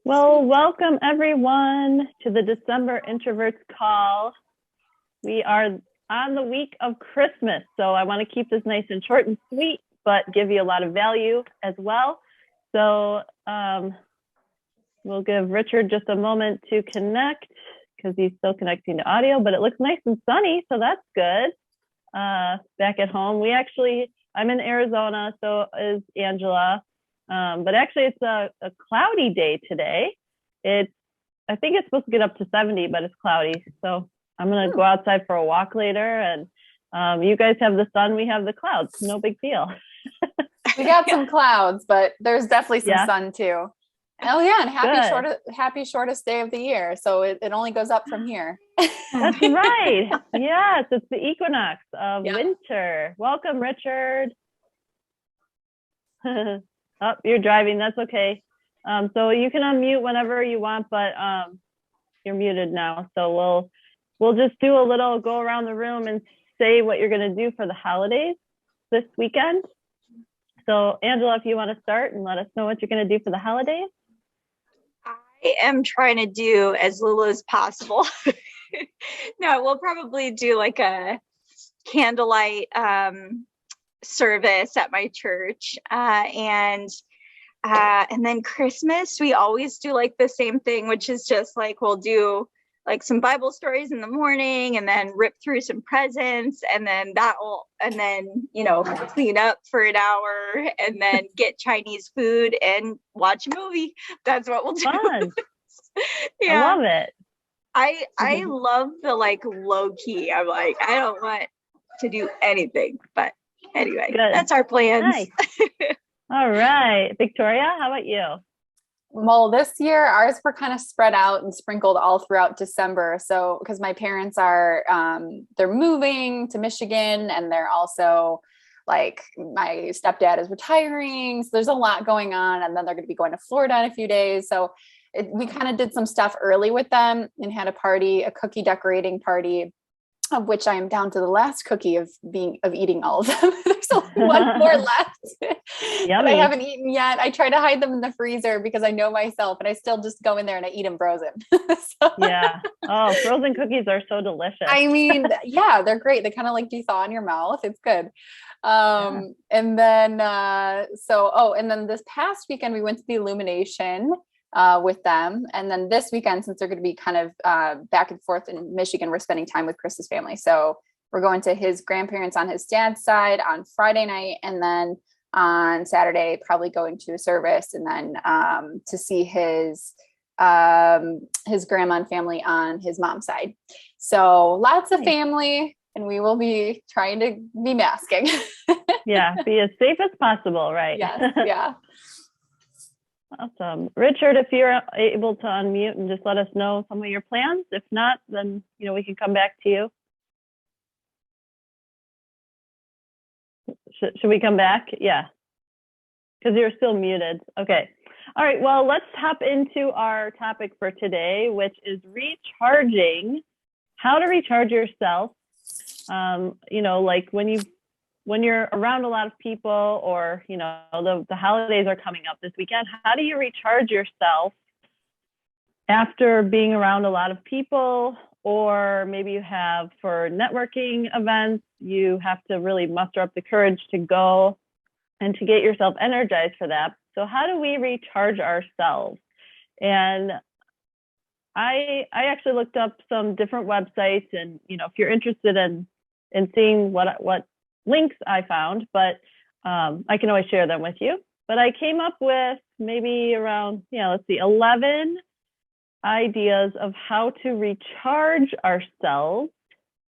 Well, welcome everyone to the December Introverts call. We are on the week of Christmas, so I want to keep this nice and short and sweet, but give you a lot of value as well. So we'll give Richard just a moment to connect because he's still connecting to audio, but it looks nice and sunny, so that's good. Back at home, I'm in Arizona, so is Angela. But actually it's a cloudy day today. I think it's supposed to get up to 70, but it's cloudy. So I'm going to go outside for a walk later, and you guys have the sun, we have the clouds. No big deal. We got some clouds, but there's definitely some sun too. Oh yeah, and happy shortest day of the year. So it only goes up from here. That's right. Yes, it's the equinox of winter. Welcome, Richard. Oh, you're driving. That's okay. So you can unmute whenever you want, but you're muted now. So we'll just do a little go around the room and say what you're going to do for the holidays this weekend. So Angela, if you want to start and let us know what you're going to do for the holidays. I am trying to do as little as possible. No, we'll probably do like a candlelight service at my church, and then Christmas we always do like the same thing, which is just like we'll do like some Bible stories in the morning and then rip through some presents, and then clean up for an hour and then get Chinese food and watch a movie. That's what we'll do. Fun. Yeah, I love it. I love the like low key. I'm like, I don't want to do anything, but anyway, Good. That's our plans. Nice. All right. Victoria, how about you? Well, this year ours were kind of spread out and sprinkled all throughout December. So because my parents are they're moving to Michigan, and they're also like my stepdad is retiring. So there's a lot going on, and then they're going to be going to Florida in a few days. So we kind of did some stuff early with them and had a cookie decorating party, of which I am down to the last cookie of eating all of them. There's only one more left that I haven't eaten yet. I try to hide them in the freezer because I know myself, and I still just go in there and I eat them frozen. Yeah. Oh, frozen cookies are so delicious. I mean, yeah, they're great. They kind of like de-thaw in your mouth. It's good. And then, and then this past weekend we went to the Illumination with them. And then this weekend, since they're going to be kind of back and forth in Michigan, we're spending time with Chris's family. So we're going to his grandparents on his dad's side on Friday night. And then on Saturday, probably going to a service, and then to see his grandma and family on his mom's side. So lots of family, and we will be trying to be masking. Yeah, be as safe as possible, right? Yes, yeah. Awesome. Richard, if you're able to unmute and just let us know some of your plans. If not, then we can come back to you. Should we come back? Yeah, because you're still muted. Okay. All right. Well, let's hop into our topic for today, which is recharging. How to recharge yourself. Like when you're around a lot of people, or the holidays are coming up this weekend, how do you recharge yourself after being around a lot of people? Or maybe you have, for networking events, you have to really muster up the courage to go and to get yourself energized for that. So how do we recharge ourselves? And I actually looked up some different websites, and if you're interested in seeing what links I found, but I can always share them with you. But I came up with maybe around 11 ideas of how to recharge ourselves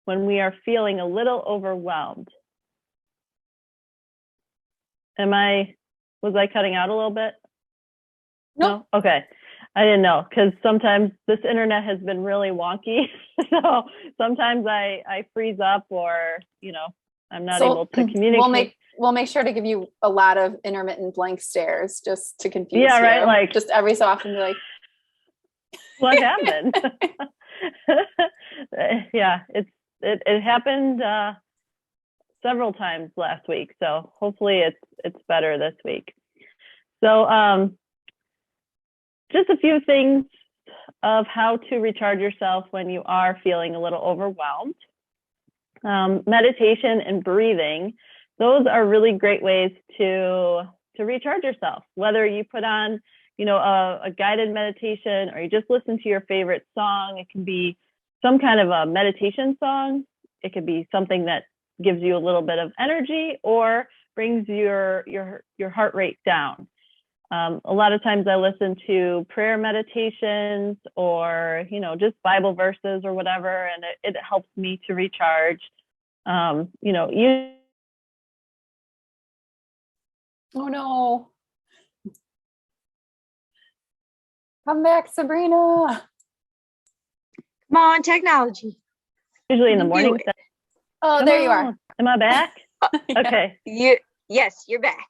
when we are feeling a little overwhelmed. Was I cutting out a little bit? No? Okay. I didn't know, because sometimes this internet has been really wonky. So sometimes I freeze up, or, I'm not able to communicate. We'll make sure to give you a lot of intermittent blank stares just to confuse you. Yeah, right. Like just every so often be like, what happened? Yeah, it happened several times last week. So hopefully it's better this week. So just a few things of how to recharge yourself when you are feeling a little overwhelmed. Meditation and breathing, those are really great ways to recharge yourself, whether you put on, a guided meditation or you just listen to your favorite song. It can be some kind of a meditation song. It could be something that gives you a little bit of energy or brings your heart rate down. A lot of times I listen to prayer meditations or, just Bible verses or whatever, and it helps me to recharge. You. Oh no. Come back, Sabrina. Come on, technology. Usually in the morning. Oh, there you are. Am I back? Yeah. Okay. Yes, you're back.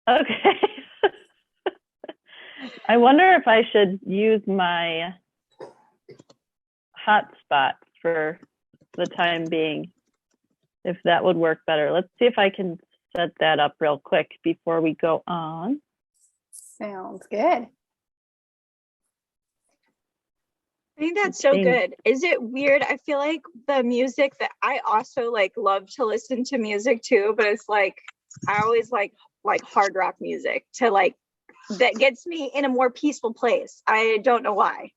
Okay. I wonder if I should use my hotspot for the time being, if that would work better. Let's see if I can set that up real quick before we go on. Sounds good. I think that's so good. Is it weird? I feel like the music that I also love to listen to music too, but it's I always like hard rock music to that gets me in a more peaceful place. I don't know why,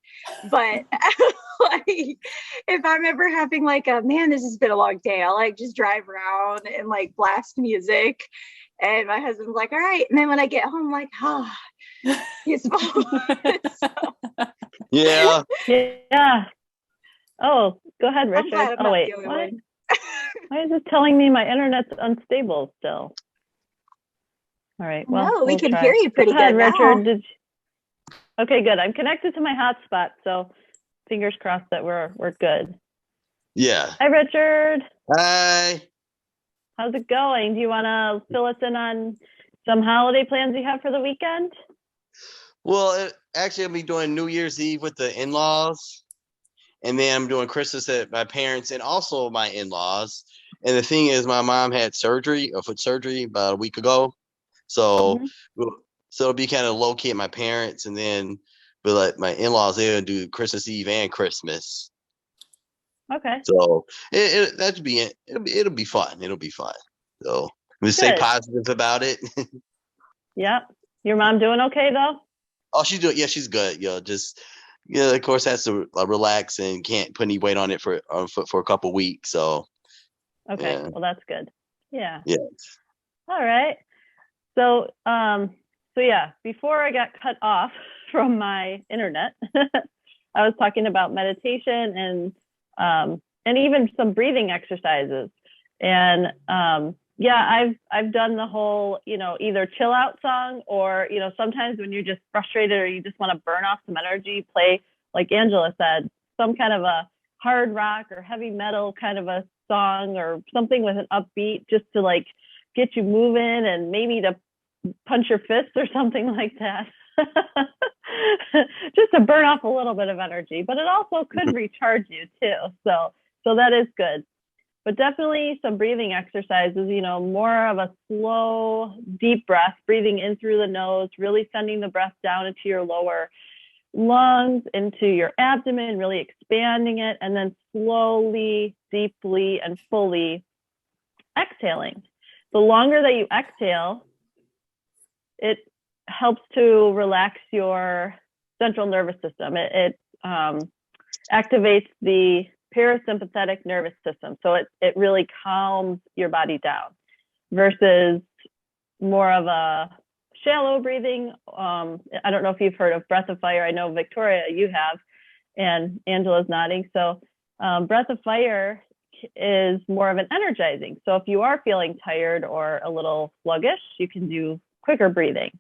but if I'm ever having this has been a long day, I'll just drive around and blast music, and my husband's like, all right, and then when I get home, peaceful. Yeah. Yeah. Oh, go ahead, Richard. Oh, wait. Why is it telling me my internet's unstable still? All right. Well, no, we can try. hear you pretty good, Richard. Now. Okay, good. I'm connected to my hotspot, so fingers crossed that we're good. Yeah. Hi, Richard. Hi. How's it going? Do you want to fill us in on some holiday plans you have for the weekend? Well, actually, I'll be doing New Year's Eve with the in-laws, and then I'm doing Christmas at my parents and also my in-laws. And the thing is, my mom had foot surgery about a week ago, so it'll be kind of low key at my parents, and then my in-laws, they'll do Christmas Eve and Christmas. Okay. So that'll be it. It'll be fun. It'll be fun. So just stay positive about it. Yeah. Your mom doing okay though? Oh, she's doing. Yeah, she's good. Of course, has to relax and can't put any weight on it for a couple weeks. So. Okay. Yeah. Well, that's good. Yeah. Yeah. All right. So, yeah, before I got cut off from my internet, I was talking about meditation and even some breathing exercises. And I've done the whole, either chill out song or, sometimes when you're just frustrated or you just want to burn off some energy, play, like Angela said, some kind of a hard rock or heavy metal kind of a song or something with an upbeat just to get you moving and maybe to punch your fist or something like that. Just to burn off a little bit of energy, but it also could recharge you too. So that is good. But definitely some breathing exercises, more of a slow, deep breath, breathing in through the nose, really sending the breath down into your lower lungs, into your abdomen, really expanding it, and then slowly, deeply, and fully exhaling. The longer that you exhale, it helps to relax your central nervous system. It activates the parasympathetic nervous system. So it really calms your body down versus more of a shallow breathing. I don't know if you've heard of breath of fire. I know, Victoria, you have, and Angela's nodding. So breath of fire is more of an energizing. So if you are feeling tired or a little sluggish, you can do quicker breathing.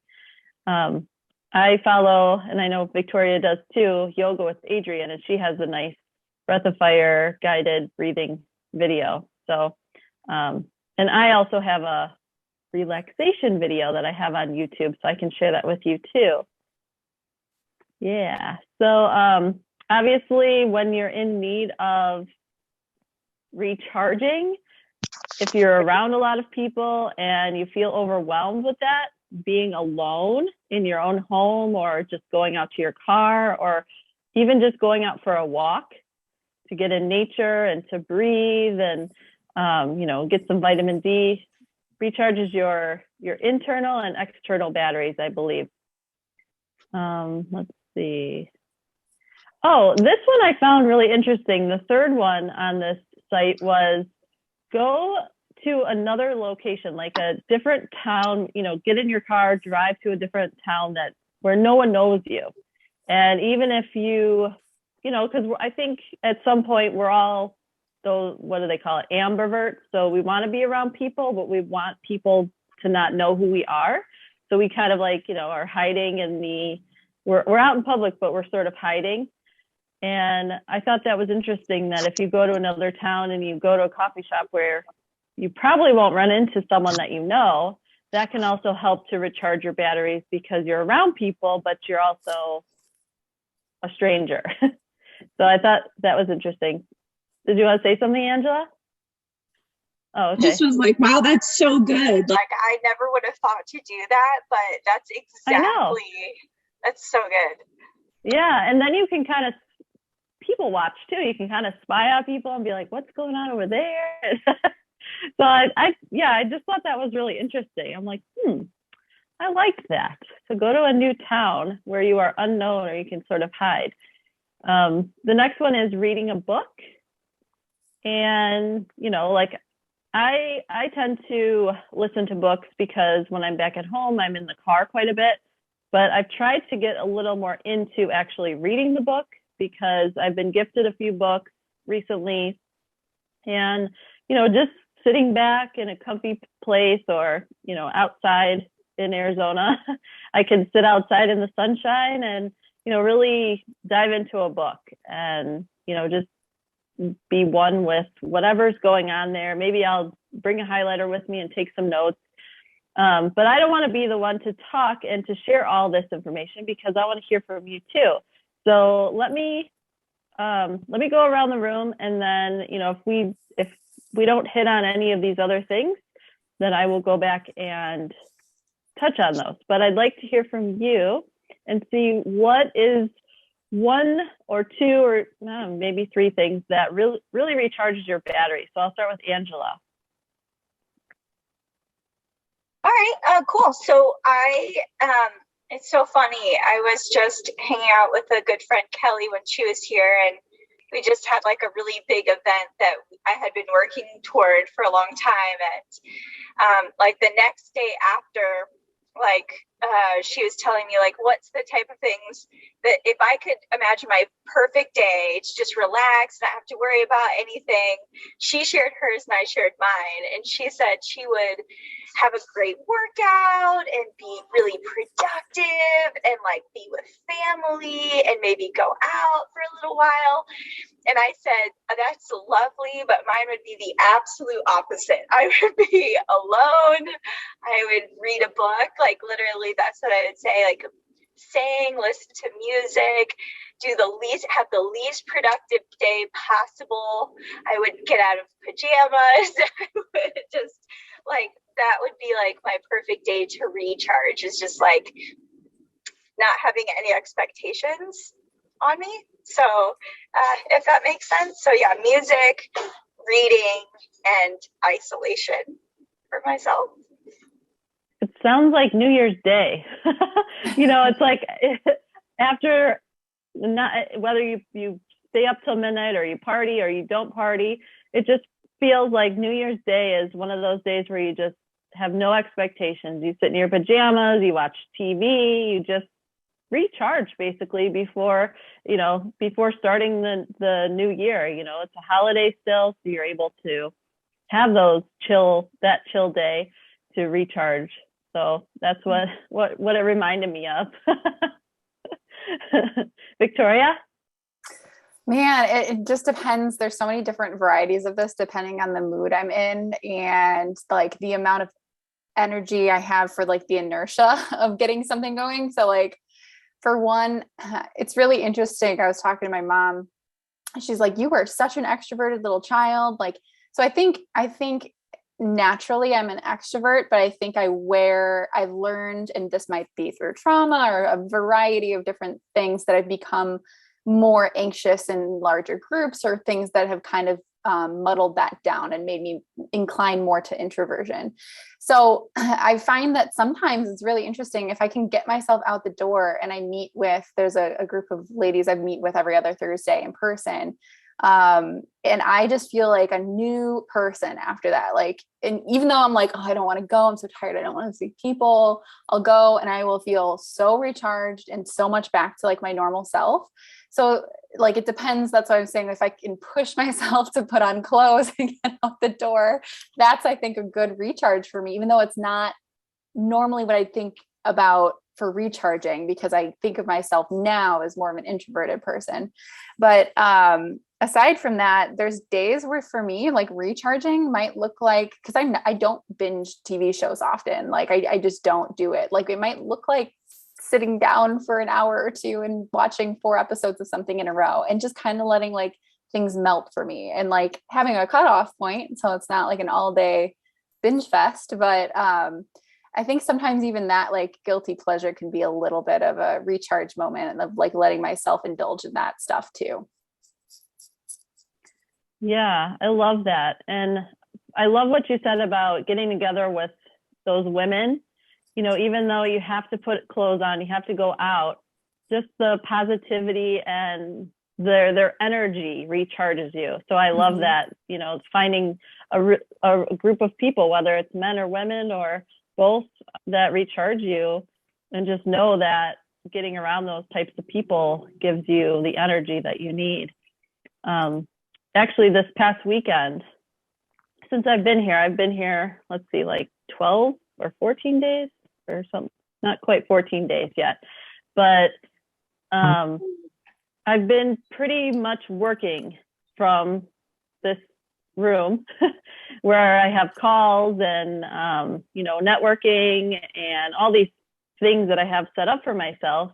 I follow, and I know Victoria does too, Yoga with Adrienne, and she has a nice breath of fire guided breathing video. So, and I also have a relaxation video that I have on YouTube, so I can share that with you too. Yeah. So obviously when you're in need of recharging, if you're around a lot of people and you feel overwhelmed with that, being alone in your own home, or just going out to your car, or even just going out for a walk to get in nature and to breathe and, get some vitamin D, recharges your internal and external batteries, I believe. Let's see. Oh, this one I found really interesting. The third one on this site was go to another location, like a different town, get in your car, drive to a different town where no one knows you. And even if because I think at some point we're all those, what do they call it? Ambiverts. So we want to be around people, but we want people to not know who we are. So we kind of are hiding we're out in public, but we're sort of hiding. And I thought that was interesting, that if you go to another town and you go to a coffee shop where you probably won't run into someone that that can also help to recharge your batteries, because you're around people, but you're also a stranger. So I thought that was interesting. Did you want to say something, Angela? Oh, okay. This was like, wow, that's so good. Like, I never would have thought to do that, but that's so good. Yeah. And then you can kind of people watch too. You can kind of spy out people and be like, what's going on over there? So I just thought that was really interesting. I'm like, I like that. So go to a new town where you are unknown, or you can sort of hide. The next one is reading a book. And, I tend to listen to books because when I'm back at home, I'm in the car quite a bit, but I've tried to get a little more into actually reading the book, because I've been gifted a few books recently, and, just sitting back in a comfy place, or, outside in Arizona, I can sit outside in the sunshine and, really dive into a book and, just be one with whatever's going on there. Maybe I'll bring a highlighter with me and take some notes. But I don't want to be the one to talk and to share all this information, because I want to hear from you too. So let me go around the room, and then, if we don't hit on any of these other things, then I will go back and touch on those. But I'd like to hear from you and see what is one or two or maybe three things that really recharges your battery. So I'll start with Angela. All right, cool. So it's so funny. I was just hanging out with a good friend, Kelly, when she was here, and we just had like a really big event that I had been working toward for a long time. And like the next day after, she was telling me, like, what's the type of things that if I could imagine my perfect day to just relax, not have to worry about anything. She shared hers and I shared mine. And she said she would have a great workout and be really productive and like be with family and maybe go out for a little while. And I said, that's lovely, but mine would be the absolute opposite. I would be alone. I would read a book, like literally that's what I would say, like sing, listen to music, have the least productive day possible. I would get out of pajamas. I would just that would be like my perfect day to recharge, is just like not having any expectations on me. So if that makes sense. So yeah, music, reading, and isolation for myself. It sounds like New Year's Day. It's like after, not whether you stay up till midnight or you party or you don't party, it just feels like New Year's Day is one of those days where you just have no expectations. You sit in your pajamas, you watch TV, you just recharge basically before starting the new year. It's a holiday still, so you're able to have that chill day to recharge. So that's what it reminded me of. Victoria? Man, it just depends. There's so many different varieties of this depending on the mood I'm in and like the amount of energy I have for like the inertia of getting something going. So like for one, it's really interesting. I was talking to my mom. She's like, you were such an extroverted little child. Like, so I think naturally I'm an extrovert, but I think I've learned, and this might be through trauma or a variety of different things, that I've become more anxious in larger groups, or things that have kind of muddled that down and made me incline more to introversion. So I find that sometimes it's really interesting if I can get myself out the door and there's a group of ladies I meet with every other Thursday in person. And I just feel like a new person after that. Like, and even though I'm like, oh, I don't want to go, I'm so tired, I don't want to see people, I'll go and I will feel so recharged and so much back to like my normal self. So like, it depends. That's what I'm saying. If I can push myself to put on clothes and get out the door, that's, I think, a good recharge for me, even though it's not normally what I think about for recharging, because I think of myself now as more of an introverted person. But aside from that, there's days where for me, like, recharging might look like, because I don't binge TV shows often. Like I just don't do it. Like, it might look like sitting down for an hour or two and watching 4 episodes of something in a row and just kind of letting like things melt for me, and like having a cutoff point. So it's not like an all day binge fest, but I think sometimes even that like guilty pleasure can be a little bit of a recharge moment of like letting myself indulge in that stuff too. Yeah, I love that. And I love what you said about getting together with those women. You know, even though you have to put clothes on, you have to go out, just the positivity and their energy recharges you. So I love that, you know, finding a group of people, whether it's men or women or both, that recharge you, and just know that getting around those types of people gives you the energy that you need. Actually, this past weekend, since I've been here, let's see, like 12 or 14 days or something, not quite 14 days yet, but I've been pretty much working from this room where I have calls and, you know, networking and all these things that I have set up for myself.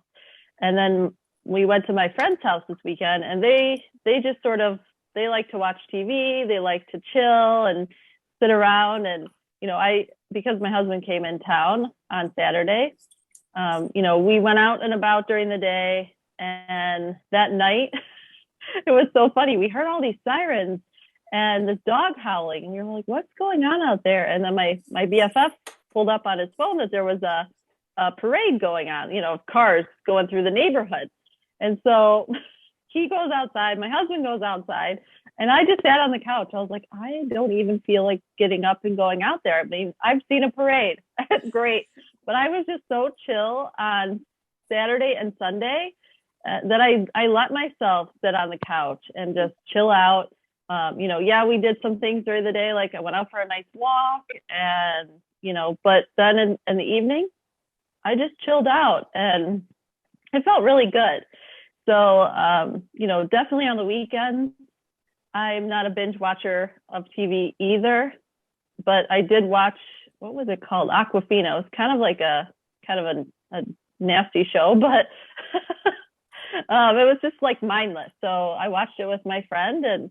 And then we went to my friend's house this weekend, and they just sort of, they like to watch TV, they like to chill and sit around. And, you know, because my husband came in town on Saturday, you know, we went out and about during the day, and that night, it was so funny. We heard all these sirens and this dog howling, and you're like, what's going on out there? And then my BFF pulled up on his phone that there was a parade going on, you know, of cars going through the neighborhood. And so he goes outside, my husband goes outside, and I just sat on the couch. I was like, I don't even feel like getting up and going out there. I mean, I've seen a parade. Great. But I was just so chill on Saturday and Sunday that I let myself sit on the couch and just chill out. You know, yeah, we did some things during the day, like I went out for a nice walk, and, you know, but then in the evening, I just chilled out, and it felt really good. So, you know, definitely on the weekends, I'm not a binge watcher of TV either, but I did watch, what was it called? Aquafina. It's kind of like a nasty show, but it was just like mindless. So I watched it with my friend and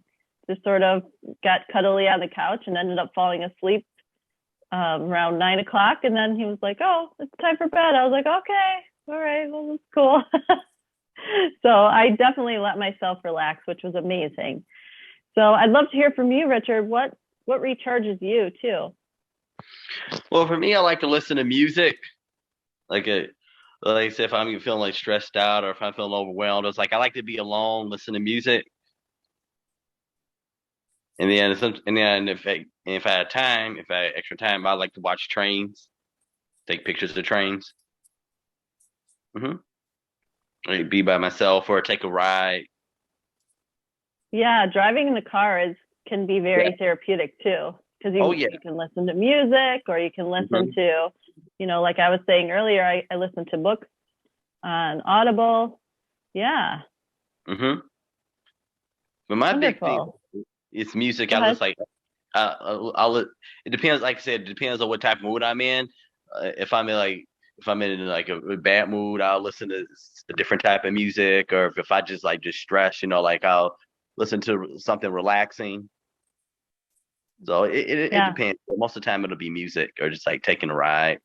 just sort of got cuddly on the couch and ended up falling asleep around 9 o'clock. And then he was like, oh, it's time for bed. I was like, okay, all right, well, that's cool. So I definitely let myself relax, which was amazing. So I'd love to hear from you, Richard. What recharges you too? Well, for me, I like to listen to music. Like I said, if I'm feeling like stressed out or if I'm feeling overwhelmed, it's like I like to be alone, listen to music. And then if I had time, if I had extra time, I like to watch trains, take pictures of trains. Like be by myself or take a ride. Yeah, driving in the car can be very therapeutic too, because you can listen to music, or you can listen to, you know, like I was saying earlier, I listen to books on Audible. Yeah. But my big thing is music. I just like it depends. Like I said, it depends on what type of mood I'm in. If I'm in like a bad mood, I'll listen to a different type of music. Or if I just stressed, you know, like I'll listen to something relaxing. So it Yeah. depends. Most of the time it'll be music or just like taking a ride.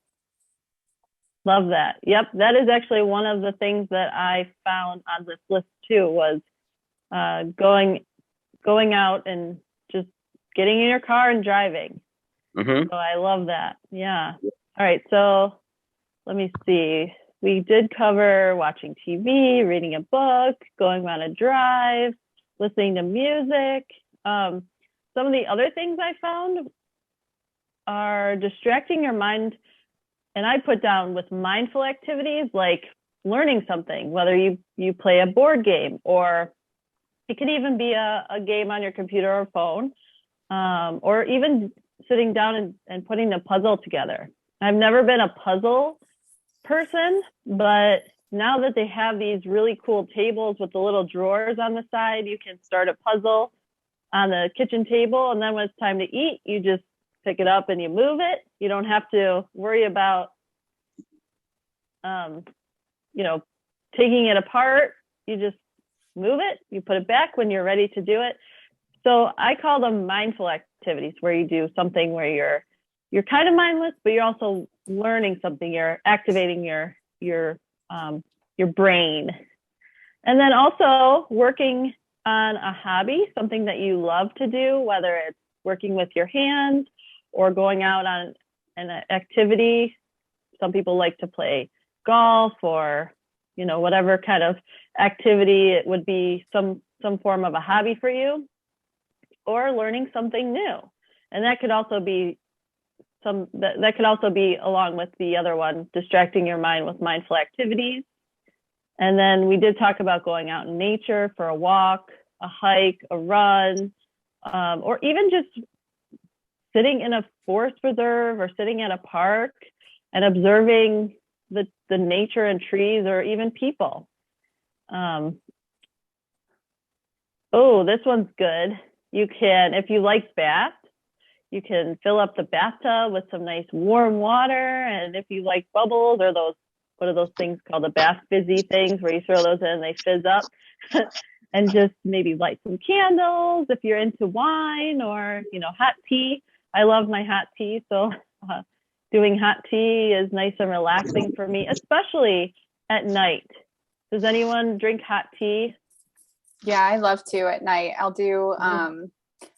Love that. Yep. That is actually one of the things that I found on this list too, was going out and just getting in your car and driving. Mm-hmm. So I love that. Yeah. All right. So let me see. We did cover watching TV, reading a book, going on a drive, listening to music. Some of the other things I found are distracting your mind. And I put down with mindful activities like learning something, whether you play a board game, or it could even be a game on your computer or phone, or even sitting down and putting the puzzle together. I've never been a puzzle person, but now that they have these really cool tables with the little drawers on the side, you can start a puzzle on the kitchen table. And then when it's time to eat, you just pick it up and you move it. You don't have to worry about, taking it apart. You just move it, you put it back when you're ready to do it. So I call them mindful activities, where you do something where you're kind of mindless, but you're also learning something. You're activating your brain. And then also working on a hobby, something that you love to do, whether it's working with your hands or going out on an activity. Some people like to play golf, or whatever kind of activity it would be, some form of a hobby for you, or learning something new. And that could also be along with the other one, distracting your mind with mindful activities. And then we did talk about going out in nature for a walk, a hike, a run, or even just sitting in a forest reserve or sitting at a park and observing the nature and trees, or even people. This one's good. You can, if you like baths, you can fill up the bathtub with some nice warm water. And if you like bubbles, or what are those things called? The bath fizzy things, where you throw those in and they fizz up. And just maybe light some candles if you're into wine, or, hot tea. I love my hot tea. So doing hot tea is nice and relaxing for me, especially at night. Does anyone drink hot tea? Yeah, I love to at night. I'll do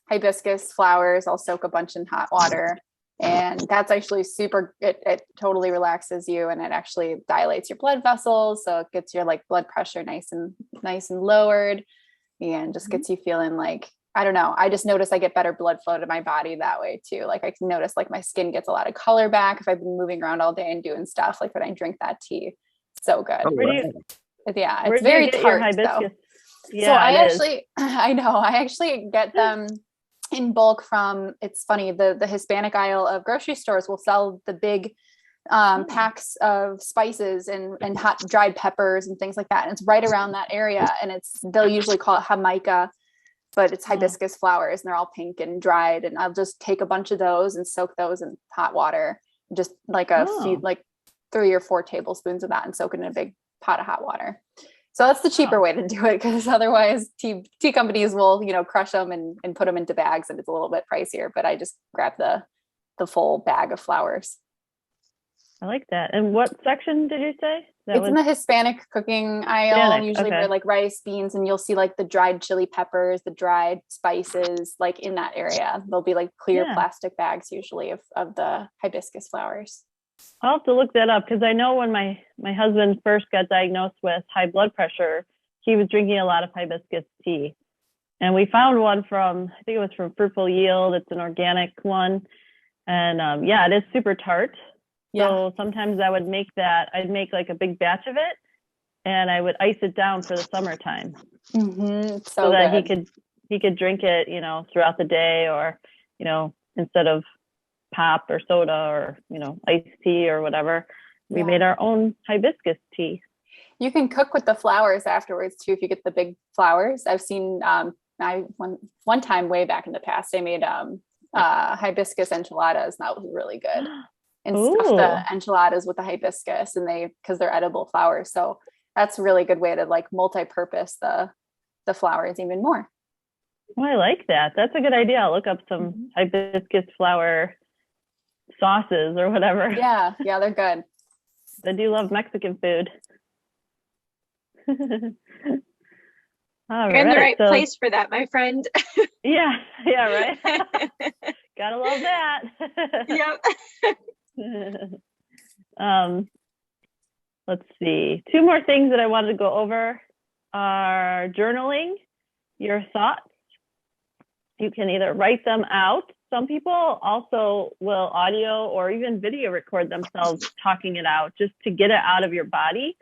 hibiscus flowers. I'll soak a bunch in hot water, and that's actually super, it totally relaxes you, and it actually dilates your blood vessels. So it gets your blood pressure nice and lowered, and just gets you feeling like, I don't know. I just notice I get better blood flow to my body that way too. I can notice my skin gets a lot of color back if I've been moving around all day and doing stuff, when I drink that tea. So good. Oh, wow. Yeah, Where it's do you very get your tart hibiscus? though. Yeah, so I actually get them in bulk from, it's funny, the Hispanic aisle of grocery stores will sell the big packs of spices and hot dried peppers and things like that. And it's right around that area. And they'll usually call it Jamaica, but it's hibiscus flowers, and they're all pink and dried. And I'll just take a bunch of those and soak those in hot water, just a few, 3 or 4 tablespoons of that, and soak it in a big pot of hot water. So that's the cheaper way to do it, because otherwise tea companies will, crush them and put them into bags, and it's a little bit pricier, but I just grab the full bag of flowers. I like that. And what section did you say? It's in the Hispanic cooking aisle, usually where rice, beans, and you'll see the dried chili peppers, the dried spices, in that area. There'll be clear plastic bags usually of the hibiscus flowers. I'll have to look that up, because I know when my husband first got diagnosed with high blood pressure, he was drinking a lot of hibiscus tea. And we found one I think it was from Fruitful Yield. It's an organic one. And it is super tart. Yeah. So sometimes I would make that. I'd make a big batch of it, and I would ice it down for the summertime, so that he could drink it, throughout the day, or, instead of pop or soda or, iced tea or whatever. We made our own hibiscus tea. You can cook with the flowers afterwards too, if you get the big flowers. I've seen, one time way back in the past, I made hibiscus enchiladas, and that was really good. And stuff the enchiladas with the hibiscus, and because they're edible flowers. So that's a really good way to multi-purpose the flowers even more. Oh, I like that. That's a good idea. I'll look up some hibiscus flower sauces or whatever. Yeah, they're good. I do love Mexican food. All You're in the right so, place for that, my friend. Yeah, right. Gotta love that. Yep. Let's see. 2 more things that I wanted to go over are journaling your thoughts. You can either write them out. Some people also will audio or even video record themselves talking it out just to get it out of your body.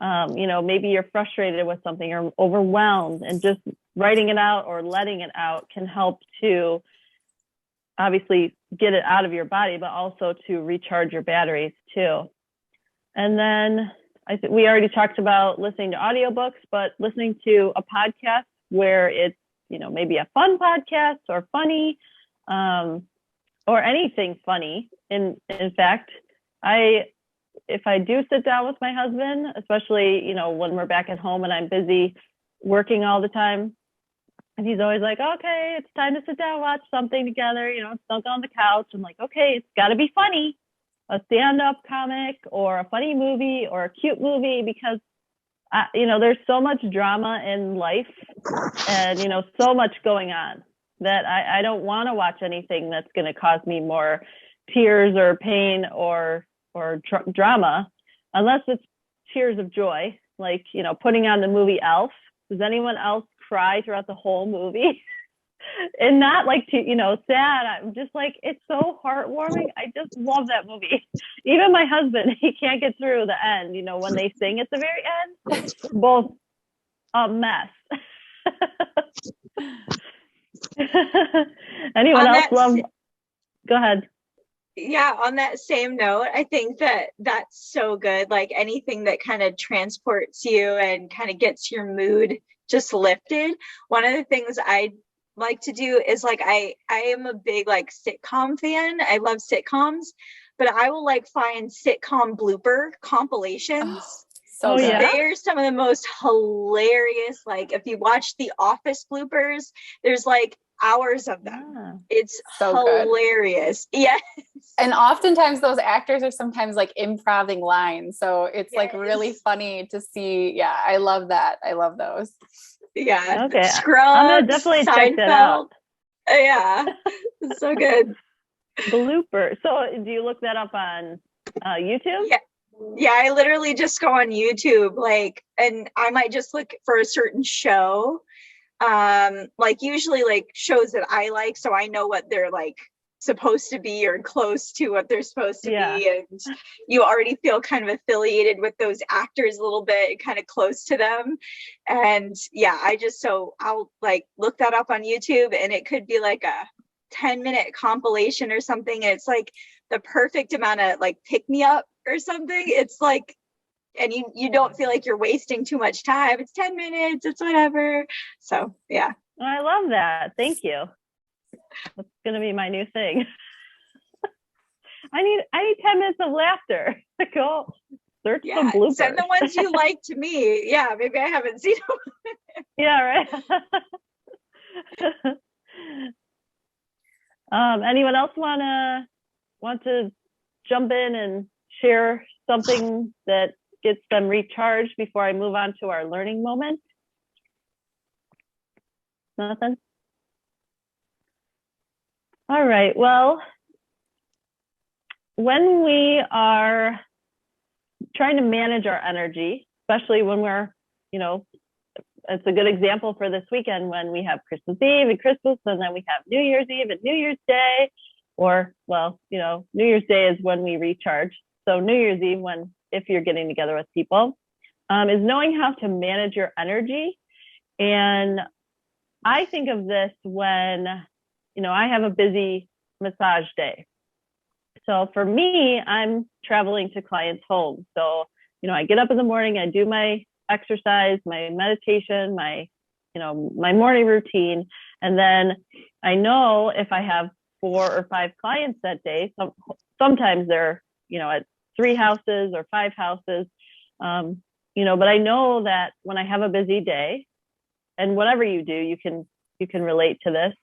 Maybe you're frustrated with something or overwhelmed, and just writing it out or letting it out can help to obviously get it out of your body, but also to recharge your batteries too. And then we already talked about listening to audiobooks, but listening to a podcast where it's, maybe a fun podcast or funny, or anything funny. In fact, if I do sit down with my husband, especially, when we're back at home and I'm busy working all the time, and he's always like, okay, it's time to sit down, watch something together, snuggle on the couch. I'm like, okay, it's got to be funny, a stand-up comic or a funny movie or a cute movie, because, there's so much drama in life and, so much going on that I don't want to watch anything that's going to cause me more tears or pain or drama, unless it's tears of joy, like, putting on the movie Elf. Does anyone else cry throughout the whole movie? And not like sad. I'm just like, it's so heartwarming. I just love that movie. Even my husband, he can't get through the end, when they sing at the very end. We're both a mess. Anyone else love? Go ahead. Yeah, on that same note, I think that's so good. Like anything that kind of transports you and kind of gets your mood just lifted. One of the things I like to do is like I am a big like sitcom fan. I love sitcoms, but I will like find sitcom blooper compilations. So good. Yeah. They are some of the most hilarious. Like if you watch The Office bloopers, there's like hours of them. Yeah. It's so hilarious. Yes. And oftentimes those actors are sometimes like improving lines. So it's like really funny to see. Yeah, I love that. I love those. Yeah. Okay. Scrubs, I'm gonna definitely check that out. Yeah. It's so good. Blooper. So do you look that up on YouTube? Yeah, I literally just go on YouTube, like, and I might just look for a certain show. Like usually like shows that I like, so I know what they're like supposed to be or close to what they're supposed to be, and you already feel kind of affiliated with those actors a little bit, kind of close to them. And I'll like look that up on YouTube, and it could be like a 10-minute compilation or something. It's like the perfect amount of like pick me up or something. It's like, and you don't feel like you're wasting too much time. It's 10 minutes, it's whatever. So yeah. I love that. Thank you. That's gonna be my new thing. I need 10 minutes of laughter. Go search the bloopers. Send the ones you like to me. Yeah, maybe I haven't seen them. Yeah, right. Anyone else want to jump in and share something that gets them recharged before I move on to our learning moment? Nothing? All right. Well, when we are trying to manage our energy, especially when we're, it's a good example for this weekend when we have Christmas Eve and Christmas, and then we have New Year's Eve and New Year's Day, or, well, New Year's Day is when we recharge. So New Year's Eve, if you're getting together with people, is knowing how to manage your energy. And I think of this when, I have a busy massage day. So for me, I'm traveling to clients' homes. So, I get up in the morning, I do my exercise, my meditation, my morning routine. And then I know if I have 4 or 5 clients that day, sometimes they're, at 3 houses or 5 houses, but I know that when I have a busy day, and whatever you do, you can you can relate to this.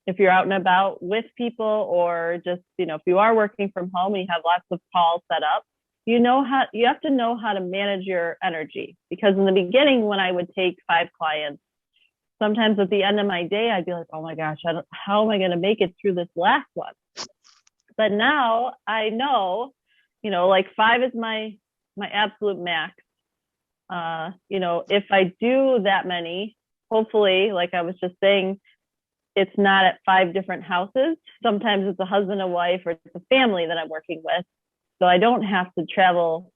If you're out and about with people, or just, if you are working from home and you have lots of calls set up, you have to know how to manage your energy. Because in the beginning, when I would take 5 clients, sometimes at the end of my day, I'd be like, oh my gosh, how am I going to make it through this last one? But now I know, like 5 is my absolute max. If I do that many, hopefully, like I was just saying, it's not at 5 different houses. Sometimes it's a husband and wife, or it's a family that I'm working with. So I don't have to travel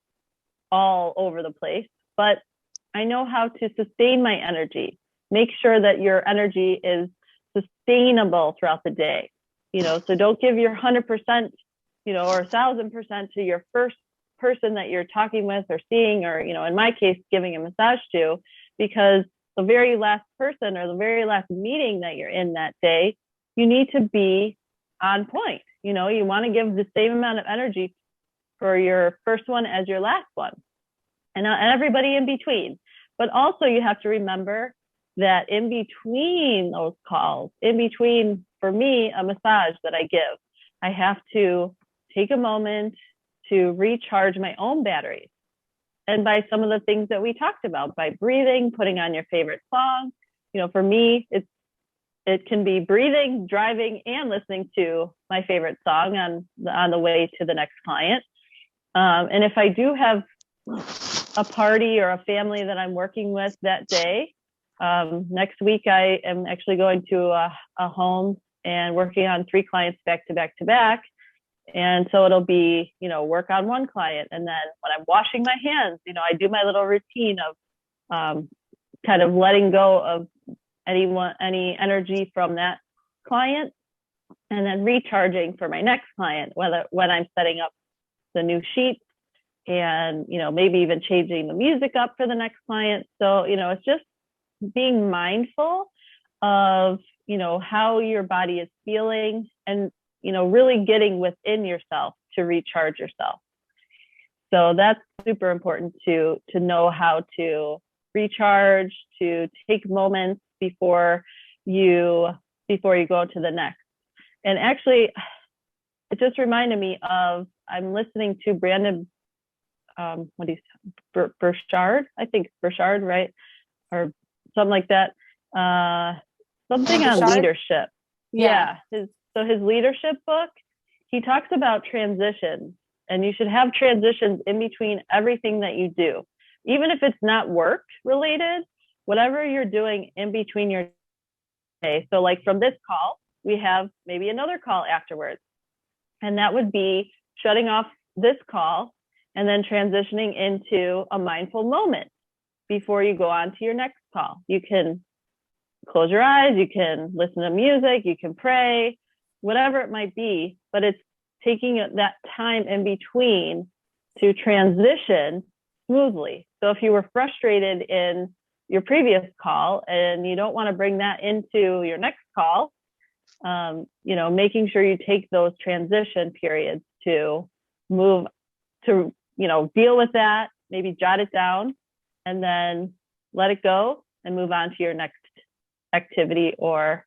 all over the place, but I know how to sustain my energy. Make sure that your energy is sustainable throughout the day. So don't give your 100%, or 1,000% to your first person that you're talking with or seeing, or, in my case, giving a massage to, because the very last person or the very last meeting that you're in that day, you need to be on point. You want to give the same amount of energy for your first one as your last one, and everybody in between. But also you have to remember that in between those calls, in between, for me, a massage that I give, I have to take a moment to recharge my own batteries. And by some of the things that we talked about, by breathing, putting on your favorite song. For me, it can be breathing, driving, and listening to my favorite song on the way to the next client. And if I do have a party or a family that I'm working with that day, next week I am actually going to a home and working on 3 clients back to back to back. And so it'll be, work on one client. And then when I'm washing my hands, I do my little routine of kind of letting go of any energy from that client, and then recharging for my next client, when I'm setting up the new sheets, and, maybe even changing the music up for the next client. So, it's just being mindful of, how your body is feeling, and, really getting within yourself to recharge yourself. So that's super important to know how to recharge, to take moments before you go to the next. And actually, it just reminded me of, I'm listening to Brandon, Burchard, I think Burchard, right? Or something like that. Something on leadership. Yeah. His leadership book, he talks about transitions, and you should have transitions in between everything that you do, even if it's not work related, whatever you're doing in between your day. So like from this call, we have maybe another call afterwards, and that would be shutting off this call and then transitioning into a mindful moment before you go on to your next call. You can close your eyes, you can listen to music, you can pray, whatever it might be, but it's taking that time in between to transition smoothly. So if you were frustrated in your previous call and you don't want to bring that into your next call, making sure you take those transition periods to move to, deal with that, maybe jot it down, and then let it go and move on to your next activity, or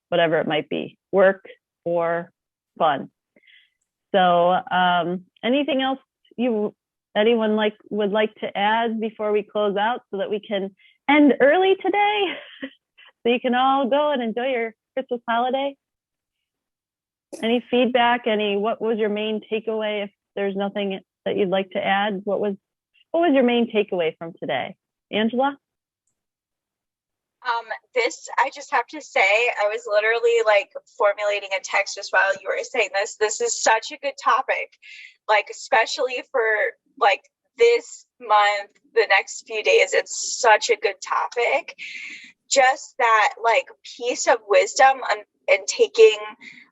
whatever it might be, work or fun. So anything else anyone would like to add before we close out, so that we can end early today so you can all go and enjoy your Christmas holiday? Any feedback? What was your main takeaway? If there's nothing that you'd like to add, what was your main takeaway from today? Angela? I just have to say, I was literally like formulating a text just while you were saying this. This is such a good topic, like, especially for like this month, the next few days, it's such a good topic. Just that like piece of wisdom and taking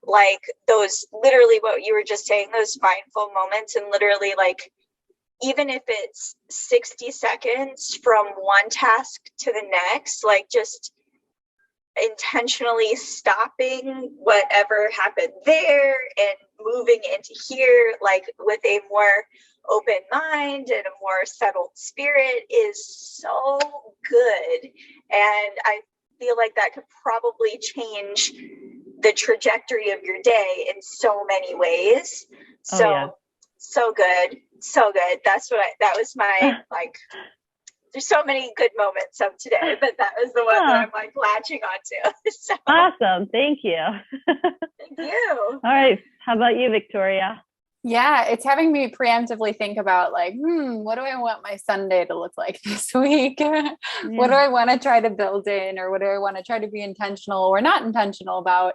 like those, literally what you were just saying, those mindful moments, and literally like, even if it's 60 seconds from one task to the next, like just intentionally stopping whatever happened there and moving into here, like with a more open mind and a more settled spirit, is so good. And feel like that could probably change the trajectory of your day in so many ways. So, yeah. so good. So good. That was my, like, there's so many good moments of today, but that was the one that I'm like latching onto. So, Awesome. Thank you. thank you. All right. How about you, Victoria? Yeah, it's having me preemptively think about like, what do I want my Sunday to look like this week? What do I want to try to build in, or what do I want to try to be intentional or not intentional about?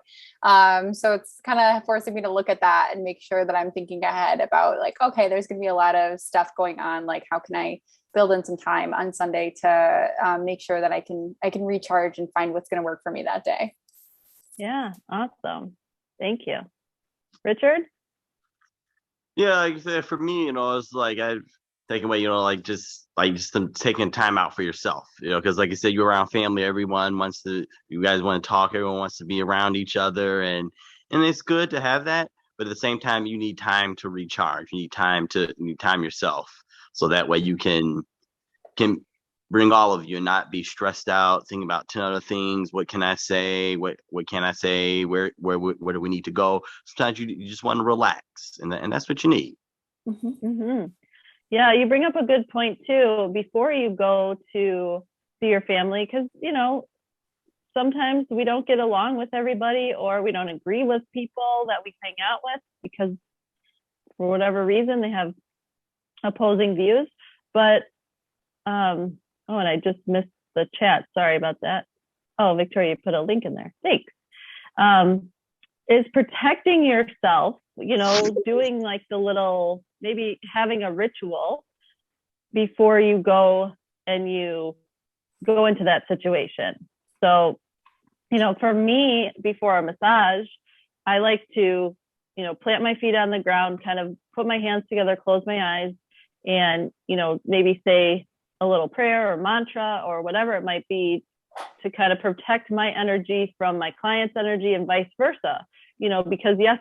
So it's kind of forcing me to look at that and make sure that I'm thinking ahead about like, okay, there's going to be a lot of stuff going on. Like, how can I build in some time on Sunday to make sure that I can recharge and find what's going to work for me that day? Yeah, awesome. Thank you. Richard? Yeah, like I said, for me, it's like I've taken away, just taking time out for yourself, because like I said, you're around family, you guys want to talk, everyone wants to be around each other, and it's good to have that, but at the same time, you need time to recharge. You need time yourself, so that way you can bring all of you and not be stressed out, thinking about 10 other things. What can I say? What can I say? Where do we need to go? Sometimes you just want to relax, and that's what you need. Mm-hmm. Yeah, you bring up a good point too. Before you go to see your family, because sometimes we don't get along with everybody, or we don't agree with people that we hang out with because for whatever reason they have opposing views. But and I just missed the chat. Sorry about that. Oh, Victoria, you put a link in there. Thanks. Is protecting yourself, doing like the little, maybe having a ritual before you go and you go into that situation. So, for me, before a massage, I like to, plant my feet on the ground, kind of put my hands together, close my eyes, and, maybe say a little prayer or mantra or whatever it might be to kind of protect my energy from my client's energy and vice versa, because yes,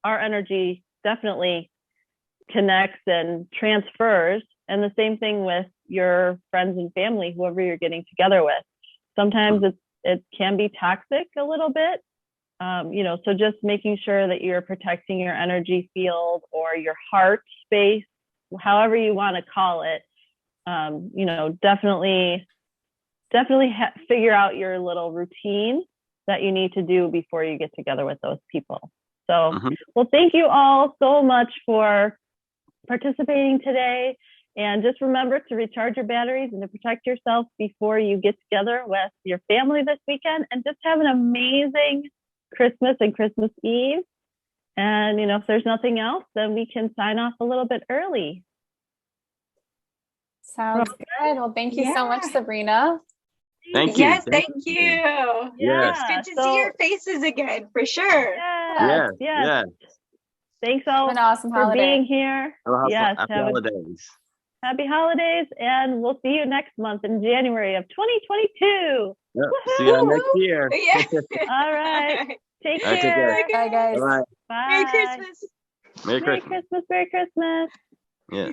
our energy definitely connects and transfers. And the same thing with your friends and family, whoever you're getting together with. Sometimes it can be toxic a little bit, so just making sure that you're protecting your energy field or your heart space, however you want to call it. Definitely figure out your little routine that you need to do before you get together with those people. So, well, thank you all so much for participating today. And just remember to recharge your batteries and to protect yourself before you get together with your family this weekend, and just have an amazing Christmas and Christmas Eve. And, if there's nothing else, then we can sign off a little bit early. Sounds good. Well, thank you so much, Sabrina. Thank you. Yes, thank you. Yeah. It's good to see your faces again, for sure. Yes. Thanks all an awesome for holiday. being here. Yes. Happy holidays. Happy holidays, and we'll see you next month in January of 2022. Yep. See you next year. Yeah. All right. Take care. Take care. Bye, guys. Bye. Bye. Merry Christmas. Merry Christmas. Merry Christmas. Yeah.